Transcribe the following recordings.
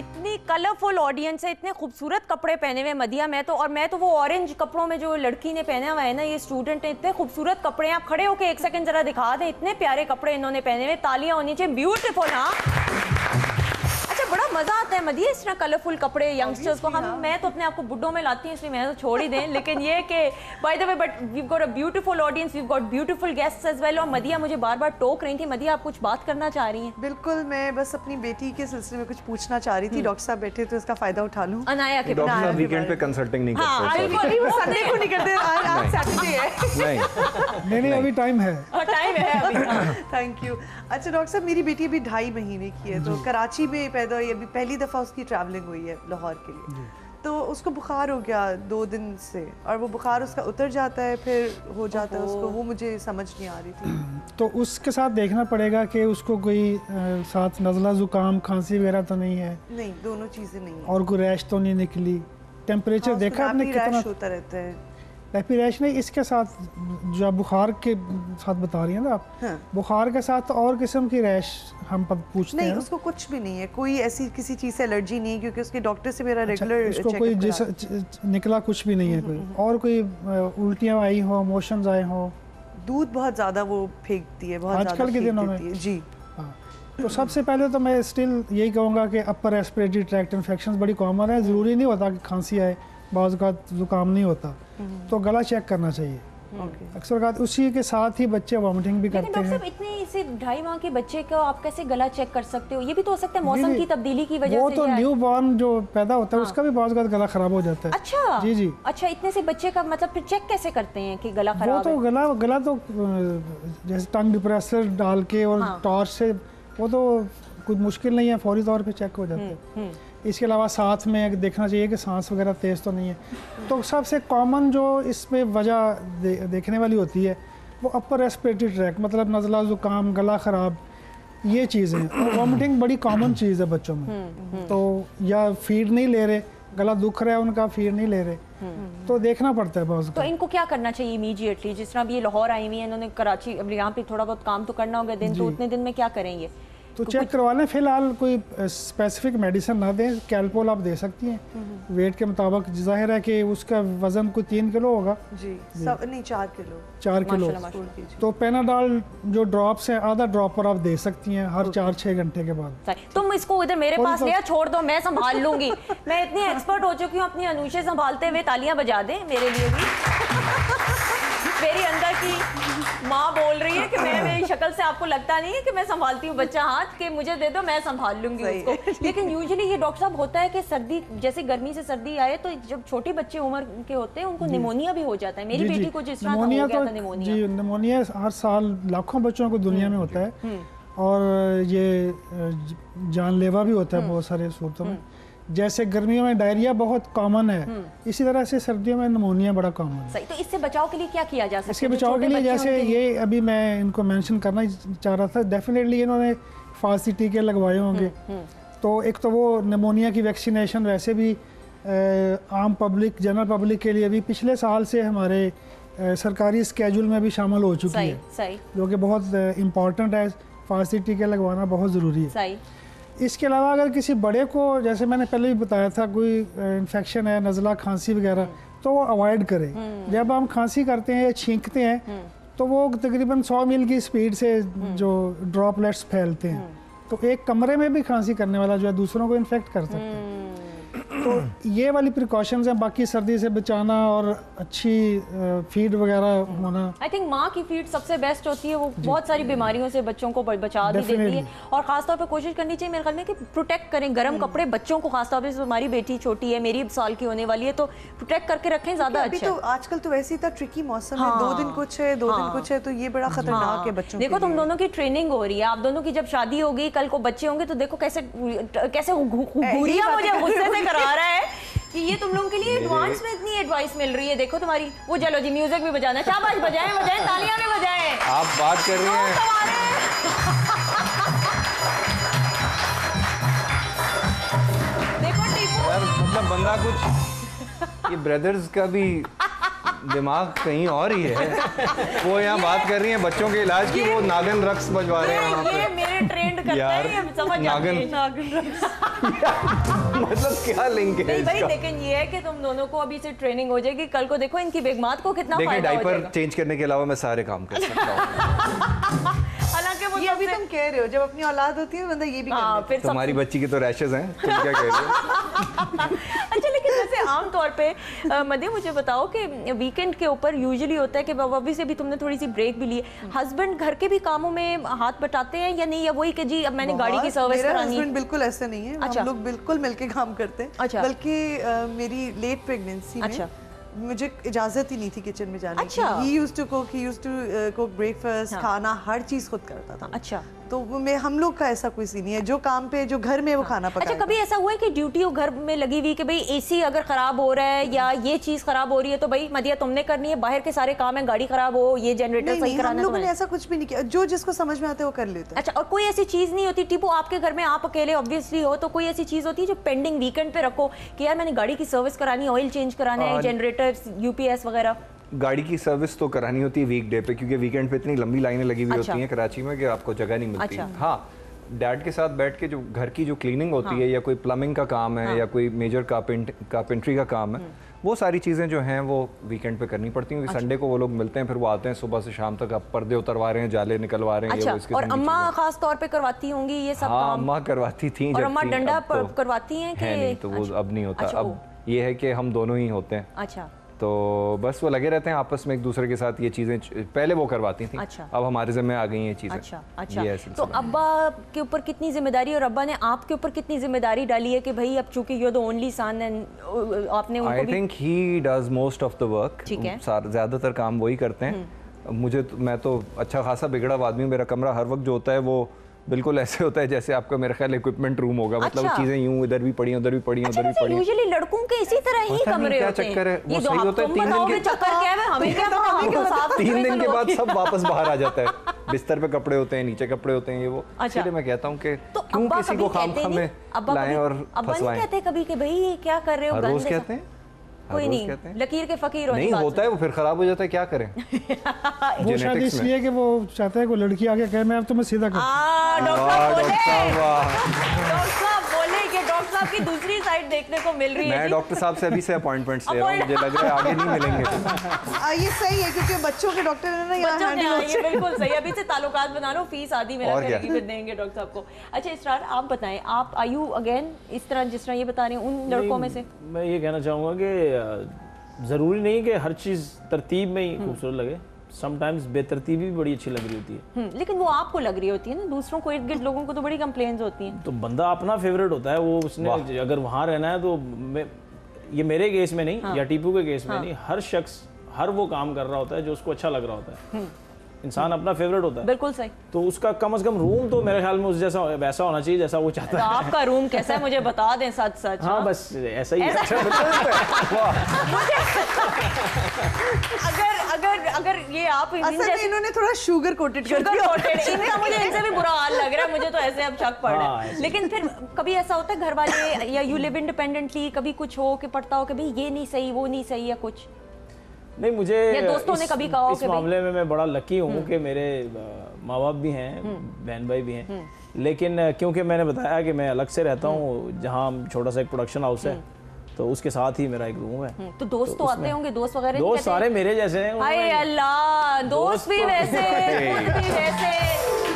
इतनी colourful audience है, इतने खूबसूरत कपड़े पहने हुए मदिया। मैं तो वो ऑरेंज कपड़ों में जो लड़की ने पहना हुआ है ना, ये स्टूडेंट है, इतने खूबसूरत कपड़े हैं। आप खड़े होके एक सेकंड जरा दिखा दें, इतने प्यारे कपड़े इन्होंने पहने हुए, तालियां होनी चाहिए, ब्यूटीफुल। हाँ अच्छा, बड़ा मजा आता है मदिया इस तरह कलरफुल कपड़े यंगस्टर्स को। मैं तो अपने आप को बुड्ढों में लाती हूँ, इसलिए मैं तो छोड़ ही दें। लेकिन ये कि by the way, but we got a beautiful audience, we got beautiful guests as well. और मदिया मुझे बार बार टोक रही थी। मदिया, आप कुछ बात करना चाह रही हैं? बिल्कुल, मैं बस अपनी बेटी के सिलसिले में कुछ पूछना चाह रही थी। डॉक्टर साहब बैठे तो इसका फायदा उठा लूं। अनाया के डॉक्टर साहब वीकेंड पे कंसल्टिंग नहीं करते। वो संडे को नहीं करते, आज सैटरडे है। नहीं, अभी टाइम है, टाइम है अभी। Thank you. अच्छा डॉक्टर साहब, मेरी बेटी अभी 2.5 महीने की है, तो कराची में पैदा हुई। अभी पहली दफ़ा उसकी ट्रैवलिंग हुई है लाहौर के लिए। तो उसको बुखार हो गया 2 दिन से, और वो बुखार उसका उतर जाता है फिर हो जाता है उसको, वो मुझे समझ नहीं आ रही थी। तो उसके साथ देखना पड़ेगा कि उसको कोई साथ नज़ला ज़ुकाम खांसी वगैरह तो नहीं है? नहीं, दोनों चीज़ें नहीं है। और कोई रैश तो नहीं निकली? टेम्परेचर देखा आपने कितना होता रहता है? रैपी रैश नहीं, इसके साथ जो आप बुखार के साथ बता रही हैं ना आप, हाँ। बुखार के साथ और किस्म की रैश हम पूछते नहीं, हैं? उसको कुछ भी नहीं है, कोई ऐसी किसी चीज़ से एलर्जी नहीं, क्योंकि उसके डॉक्टर से मेरा रेगुलर उसको कोई निकला कुछ भी नहीं है कोई? और कोई उल्टियाँ आई हो, मोशंस आए हो? दूध बहुत ज़्यादा वो फेंकती है, बहुत आजकल के दिनों में? जी हाँ। तो सबसे पहले तो मैं स्टिल यही कहूँगा कि अपर रेस्पिरेटरी ट्रैक्ट इन्फेक्शन बड़ी कॉमन है। ज़रूरी नहीं होता कि खांसी आए, बाज़ का ज़ुकाम नहीं होता, तो गला चेक करना चाहिए। अक्सर बात उसी के साथ ही बच्चे वॉमिटिंग भी करते हैं। डॉक्टर साहब, इतने से 2.5 माह के बच्चे को आप कैसे गला चेक कर सकते हो? ये भी तो हो सकता है मौसम की तब्दीली की वजह से। वो तो न्यू बॉर्न जो पैदा होता है उसका भी बहुत ज़्यादा गला खराब हो जाता है। अच्छा जी जी। अच्छा, इतने से बच्चे का मतलब फिर चेक कैसे करते हैं कि गला खराब है? वो तो गला तो जैसे टंग डिप्रेसर डाल के और टॉर्च से, वो तो कुछ मुश्किल नहीं है, फौरी तौर पे चेक हो जाता है। इसके अलावा साथ में देखना चाहिए कि सांस वगैरह तेज़ तो नहीं है। तो सबसे कॉमन जो इसमें वजह देखने वाली होती है वो अपर रेस्पिरेटरी ट्रैक, मतलब नज़ला ज़ुकाम, गला ख़राब, ये चीज़ें। और वॉमिटिंग बड़ी कॉमन चीज़ है बच्चों में। तो या फीड नहीं ले रहे, गला दुख रहा है उनका, फीड नहीं ले रहे, तो देखना पड़ता है बहुत। तो इनको क्या करना चाहिए इमीडिएटली? जिस तरह अब ये लाहौर आई हुई है, इन्होंने कराची, अब यहाँ पे थोड़ा बहुत काम तो करना होगा दिन, तो उतने दिन में क्या करेंगे? तो चेक करवा लें। फिलहाल कोई स्पेसिफिक मेडिसिन ना दें, कैल्पोल आप दे सकती हैं वेट के मुताबिक। जाहिर है कि उसका वजन कोई 3 किलो होगा जी, सब नहीं 4 किलो। 4 किलो। तो पेनाडॉल जो ड्रॉप्स हैं, आधा ड्रॉप पर आप दे सकती हैं हर 4-6 घंटे के बाद। तुम इसको इधर मेरे पास ले छोड़ दो, मैं संभाल लूंगी। मैं इतनी एक्सपर्ट हो चुकी हूँ अपनी अनुषे संभालते हुए। तालियां बजा दें मेरे लिए भी। मेरी अंदर की माँ बोल रही है कि मेरी शक्ल से आपको लगता नहीं है कि मैं संभालती हूँ बच्चा, हाथ के मुझे दे दो, मैं संभाल लूंगी उसको। लेकिन यूजुअली ये डॉक्टर साहब होता है कि सर्दी, जैसे गर्मी से सर्दी आए तो जब छोटे बच्चे उम्र के होते हैं उनको निमोनिया भी हो जाता है। मेरी बेटी को जिस तरह हो गया था निमोनिया। जी, निमोनिया हर साल लाखों बच्चों को दुनिया में होता है, और ये जानलेवा भी होता है बहुत सारे सूरतों में। जैसे गर्मियों में डायरिया बहुत कॉमन है, इसी तरह से सर्दियों में निमोनिया बड़ा कॉमन है। सही। तो इससे बचाव के लिए क्या किया जा सकता है? इसके बचाव के लिए जैसे ये अभी मैं इनको मेंशन करना चाह रहा था, डेफिनेटली इन्होंने फांसी टीके लगवाए होंगे। तो एक तो वो निमोनिया की वैक्सीनेशन वैसे भी आम पब्लिक, जनरल पब्लिक के लिए भी पिछले साल से हमारे सरकारी स्केड्यूल में भी शामिल हो चुकी है, जो कि बहुत इम्पॉर्टेंट है। फांसी टीके लगवाना बहुत ज़रूरी है। इसके अलावा अगर किसी बड़े को, जैसे मैंने पहले भी बताया था, कोई इन्फेक्शन है, नज़ला, खांसी वगैरह, तो वो अवॉइड करें। जब हम खांसी करते हैं या छींकते हैं तो वो तकरीबन 100 मील की स्पीड से जो ड्रॉपलेट्स फैलते हैं, तो एक कमरे में भी खांसी करने वाला जो है दूसरों को इन्फेक्ट कर सकता है। तो ये वाली प्रिकॉशंस हैं। बाकी सर्दी से बचाना और अच्छी फीड वगैरह होना। आई थिंक माँ की फीड सबसे बेस्ट होती है, वो बहुत सारी बीमारियों से बच्चों को बचा भी देती है। और खासतौर पे कोशिश करनी चाहिए मेरे ख्याल में कि प्रोटेक्ट करें गर्म कपड़े बच्चों को, खासतौर पे हमारी बेटी छोटी है, मेरी साल की होने वाली है, तो प्रोटेक्ट करके रखें ज़्यादा अच्छा। तो आजकल तो वैसे ही था, ट्रिकी मौसम है, 2 दिन कुछ है, 2 दिन कुछ है, तो ये बड़ा खतरनाक है बच्चों के लिए। देखो तुम दोनों की ट्रेनिंग हो रही है, आप दोनों की जब शादी होगी, कल को बच्चे होंगे, तो देखो कैसे घूरिया मुझे गुस्से से करा रहा है कि ये तुम लोगों के लिए एडवांस में इतनी एडवाइस मिल रही है। देखो तुम्हारी वो, चलो जी म्यूजिक भी बजाना, शाबाश, बजाएं बजाएं, तालियां भी बजाएं। आप बात कर रही हैं देखो टीपू यार, मतलब बंदा कुछ, ये ब्रदर्स का भी दिमाग कहीं और ही है। वो यहाँ बात कर रही हैं बच्चों के इलाज की, वो नागन रक्स बजवा रहे हैं। ये मेरे ट्रेंड करते यार, हैं, ये समझ आते हैं। मतलब क्या लिंक है नहीं भाई, इसका? लेकिन ये है कि तुम दोनों को अभी से ट्रेनिंग हो जाएगी, कल को देखो इनकी बेगमात को कितना देखिए, फायदा हो डायपर जाएगा। चेंज करने के अलावा मैं सारे काम कर सकता हूँ। हालांकि वो ये अभी तुम कह रहे हो, जब अपनी औलाद होती है बंदा ये भी कर हाँ, लेता फिर तुम्हारी बच्ची के तो रैशेज हैं, तुम क्या कह रहे हो? अच्छा, लेकिन वैसे आम तौर पे मदे मुझे बताओ कि वीकेंड के ऊपर यूजुअली होता है कि अभी से भी तुमने थोड़ी सी ब्रेक भी ली है, हस्बैंड घर के भी कामों में हाथ बटाते हैं या नहीं, या वही कि जी अब मैंने गाड़ी की सर्विस मेरा करानी है? हस्बैंड बिल्कुल ऐसा नहीं है, अच्छा। हम लोग बिल्कुल मिलके काम करते हैं। अच्छा। बल्कि मेरी लेट प्रेगनेंसी में अच्छा। मुझे इजाजत ही नहीं थी किचन में जाने अच्छा। की। He used to cook breakfast, खाना, हर चीज खुद करता था। अच्छा, तो हम लोग का ऐसा कोई सीन नहीं है, जो काम पे जो घर में वो खाना अच्छा, पकाएगा। कभी ऐसा हुआ है कि ड्यूटी घर में लगी हुई कि भाई एसी अगर खराब हो रहा है या ये चीज खराब हो रही है तो भाई मदिया तुमने करनी है, बाहर के सारे काम है, गाड़ी खराब हो, ये जनरेटर नहीं, सही नहीं, हम कराना है लोगों ने तुम्हें? ऐसा कुछ भी नहीं किया, जो जिसको समझ में आता है वो कर लेता है। अच्छा, और कोई ऐसी चीज नहीं होती टीपू आपके घर में, आप अकेले ऑब्वियसली हो, तो कोई ऐसी चीज होती है जो पेंडिंग वीकेंड पे रखो कि यार मैंने गाड़ी की सर्विस करानी है, ऑयल चेंज कराना है, जनरेटर, यूपीएस वगैरह? गाड़ी की सर्विस तो करानी होती है वीकडे पे, क्योंकि वीकेंड पे इतनी लंबी लाइनें लगी हुई अच्छा। होती हैं कराची में कि आपको जगह नहीं मिलती। अच्छा। हाँ, डैड के साथ बैठ के जो घर की जो क्लीनिंग होती है, या कोई प्लम्बिंग का काम है, या कोई मेजर कारपेंट्री का काम है, वो सारी चीज़ें जो हैं वो वीकेंड पे करनी पड़ती हैं, क्योंकि संडे को वो लोग मिलते हैं, फिर वो आते हैं सुबह से शाम तक, आप पर्दे उतरवा रहे हैं, जाले निकलवा रहे हैं, ये अच्छा, वो इसके और अम्मा खास तौर पे करवाती होंगी ये सब हाँ, काम? अम्मा करवाती थी। और जब अम्मा थी, डंडा अब तो करवाती हैं कि? है नहीं, तो वो अच्छा। अब नहीं होता। अच्छा, अब ये है कि हम दोनों ही होते हैं, अच्छा, तो बस वो लगे रहते हैं आपस में एक दूसरे के साथ। ये चीज़ें पहले वो करवाती थी, अच्छा। अब हमारे ज़िम्मे आ गई ये चीज़ें। अच्छा, अच्छा। ये है तो सिलसिला। अब्बा के ऊपर कितनी जिम्मेदारी और अब्बा ने आपके ऊपर कितनी जिम्मेदारी डाली है कि भाई अब चूंकि you are the only son and आपने उनको आई भी? Think he does most of the work. ठीक है। ज़्यादातर काम वही करते हैं। मैं तो अच्छा खासा बिगड़ा हुआ आदमी हूँ। मेरा कमरा हर वक्त जो होता है वो बिल्कुल ऐसे होता है जैसे आपका मेरा ख्याल इक्विपमेंट रूम होगा। मतलब अच्छा। चीजें यूं इधर भी पड़ी उधर भी पड़ी अच्छा, उधर भी पड़ी। यूजुअली लड़कों के इसी तरह ही पता नहीं कमरे क्या होते हैं। चक्कर है, वो ये सही होता है, तुम 3 दिन बताओगे के- चक्कर क्या है, हमें क्या पता, हम तो साफ 3 दिन के लोग बाद हैं। सब वापस बाहर आ जाता है। बिस्तर पे कपड़े होते हैं, नीचे कपड़े होते हैं, ये वो। अच्छा। इसलिए मैं कहता हूँ कि तो क्यों अब्बा किसी कभी को खाम कहते खाम नहीं, में अब्बा लाएं और अब्बा नहीं फंसवाएं। कहते कभी कि भाई ये क्या कर रहे हो, हर रोज गंदे कहते हैं, हर कोई रोज नहीं, कहते हैं। लकीर के फकीर होने नहीं की बात होता है, वो फिर खराब हो जाता है, क्या करें। वो शायद Genetics में। इसलिए कि वो चाहता है कोई लड़की आके कहे मैं अब तुम्हें सीधा कर डॉक्टर वाह, साहब बोले, डॉक्टर साहब, वाह। डॉक्टर साहब बोले कि डॉक्टर साहब की दूसरी साइड देखने को मिल रही है मैं जी। डॉक्टर साहब से अभी से अपॉइंटमेंट्स ले रहा हूँ, मुझे लग रहा है आगे नहीं मिलेंगे। ये सही है क्योंकि बच्चों के डॉक्टर है ना यहाँ बच्चों ने, हैंडल हाँ, ये बिल्कुल सही है। अभी से ताल्लुकात बना लो, फीस आधी मेरा और क्या? करेगी, फिर देंगे डॉक्टर साहब को। अच्छा इसरार, आप बताएं, आप आयु अगेन इस तरह जिस तरह ये बता रहे हैं उन लड़कों में से? मैं ये कहना चाहूँगा कि ज़रूरी नहीं कि हर चीज़ तरतीब में ही खूबसूरत लगे। समटाइम्स बेतरतीबी भी बड़ी अच्छी लग रही होती है। लेकिन वो आपको लग रही होती है ना, दूसरों को इर्द गिर्द लोगों को तो बड़ी कंप्लेंट्स होती हैं। तो बंदा अपना फेवरेट होता है, वो उसने अगर वहाँ रहना है तो ये मेरे केस में नहीं या टीपू के केस में नहीं, हर शख्स हर वो काम कर रहा होता है जो उसको अच्छा लग रहा होता है। इंसान अपना फेवरेट होता है, बिल्कुल सही। तो उसका कम से कम रूम तो मेरे ख्याल में उस जैसा वैसा होना चाहिए जैसा वो चाहता तो है। आपका रूम कैसा है मुझे बता दें सच सच। हाँ बस ऐसा ही है। अगर अगर अगर ये आप इन असल में जैसे इन्होंने थोड़ा शुगर कोटेड कर शुगर दिया। कोटेड, इनका मुझे इनसे भी बुरा हाल लग रहा है, मुझे तो ऐसे अब शक पड़ रहा हाँ, है। ऐसे। लेकिन फिर कभी ऐसा होता है घर वाले या यू लिव इंडिपेंडेंटली, कभी कुछ हो कि पड़ता हो कि भाई ये नहीं सही वो नहीं सही या कुछ? नहीं, मुझे या दोस्तों ने कभी कहा हो इस कि भाई- मामले में मैं बड़ा लकी हूँ कि मेरे माँ बाप भी हैं, बहन भाई भी हैं, लेकिन क्योंकि मैंने बताया कि मैं अलग से रहता हूँ, जहाँ छोटा सा एक प्रोडक्शन हाउस है, तो उसके साथ ही मेरा एक रूम है। तो दोस्त तो आते होंगे, दोस्त वगैरह नहीं दोस्त कहते? सारे मेरे जैसे हैं। हाय उन्होंने- अल्लाह, दोस्त भी तो- वैसे, खुद भी वैसे।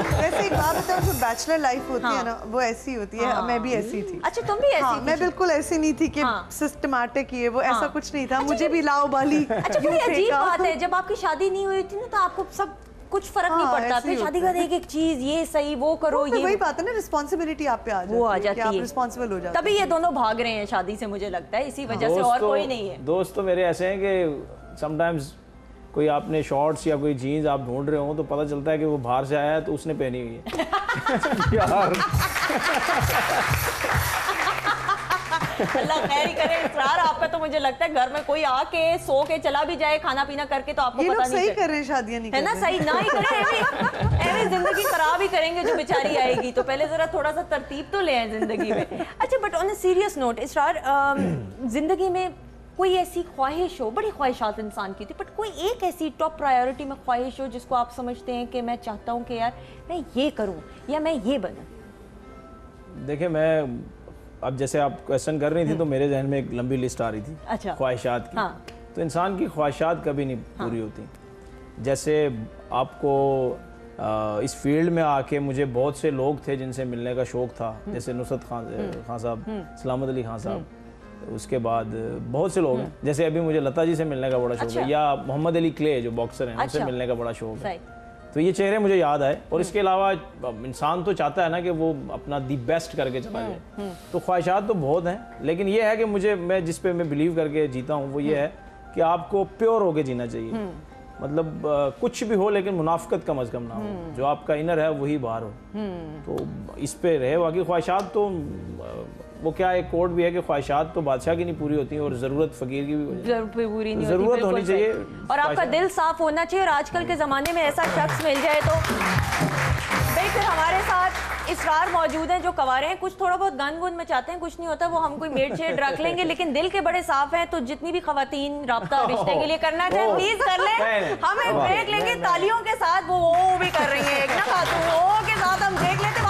वैसे एक बात बताऊं, जो बैचलर लाइफ होती है ना वो ऐसी होती है। मैं भी ऐसी थी। अच्छा तुम भी ऐसी हाँ, थी? मैं बिल्कुल ऐसी नहीं थी कि हाँ। सिस्टमैटिक ये वो हाँ। ऐसा कुछ नहीं था। मुझे भी लाओ बाली अच्छा यूं बड़ी अजीब फेंका। बात है, जब आपकी शादी नहीं हुई थी ना तो आपको सब कुछ फर्क नहीं हाँ, पड़ता, ऐसे फिर ही शादी के बाद होता एक एक चीज, ये सही वो करो, फिर ये वही बात है ना, रिस्पॉन्सिबिलिटी आप पे आ जाती वो आ है कि जाती आप है, रिस्पॉन्सिबल हो जाते तभी ये दोनों भाग रहे हैं शादी से, मुझे लगता है इसी वजह से, दोस्त और तो- कोई नहीं है। दोस्त तो मेरे ऐसे हैं कि समटाइम्स कोई आपने शॉर्ट्स या कोई जीन्स आप ढूंढ रहे हो तो पता चलता है कि वो बाहर से आया है तो उसने पहनी हुई है। यार अल्लाह खैर ही करे। इसरार आपका तो मुझे लगता है घर में कोई आके सो के चला भी जाए खाना पीना करके तो आपको ये पता लोग नहीं सही चले। कर रहे हैं, शादियां नहीं है ना, कर रहे सही ना ही करें, ऐਵੇਂ जिंदगी खराब ही करेंगे जो बेचारी आएगी, तो पहले जरा थोड़ा सा तरतीब तो ले आए जिंदगी में। अच्छा but on a serious note Israr, जिंदगी में कोई ऐसी ख्वाहिश हो, बड़ी ख्वाहिशात इंसान की थी, बट कोई एक ऐसी टॉप प्रायोरिटी में ख्वाहिश हो जिसको आप समझते हैं कि मैं चाहता हूँ कि यार मैं ये करूँ या मैं ये बनूँ? देखिए, मैं अब जैसे आप क्वेश्चन कर रही थी तो मेरे जहन में एक लंबी लिस्ट आ रही थी अच्छा। ख्वाहिशात की। हाँ। तो इंसान की ख्वाहिशात कभी नहीं पूरी होती। जैसे आपको इस फील्ड में आके मुझे बहुत से लोग थे जिनसे मिलने का शौक़ था, जैसे नुसरत खान साहब, सलामत अली खान साहब, उसके बाद बहुत से लोग हैं। जैसे अभी मुझे लता जी से मिलने का बड़ा शौक़ है, या मोहम्मद अली क्ले जो बॉक्सर हैं उनसे मिलने का बड़ा शौक़ है। तो ये चेहरे मुझे याद आए। और इसके अलावा इंसान तो चाहता है ना कि वो अपना दी बेस्ट करके चला जाए। तो ख्वाहिशात तो बहुत हैं, लेकिन ये है कि मैं जिस पे मैं बिलीव करके जीता हूँ वो ये है कि आपको प्योर होके जीना चाहिए। मतलब कुछ भी हो लेकिन मुनाफिकत कम अज़ कम ना हो, जो आपका इनर है वही बाहर हो। तो इस पे रहे। बाकी ख्वाहिशात तो वो क्या एक कोड भी है कि ख्वाहिशात तो बादशाह की नहीं पूरी होती और ज़रूरत फ़कीर की भी पूरी नहीं ज़रूरत होती, होनी चाहिए और आपका दिल साफ होना चाहिए। और आजकल के ज़माने में ऐसा शख्स मिल जाए तो फिर हमारे साथ इसरार मौजूद हैं जो कवारे हैं, कुछ थोड़ा बहुत गन गुन में चाहते हैं, कुछ नहीं होता, वो हम कोई मेड शेड रख लेंगे, लेकिन दिल के बड़े साफ हैं। तो जितनी भी खवातीन राब्ता रिश्ते के लिए करना चाहे प्लीज कर लें। हम एक ब्रेक लेंगे तालियों के साथ, वो भी कर रही है एक ना खातून, वो के साथ हम ब्रेक लेते हैं।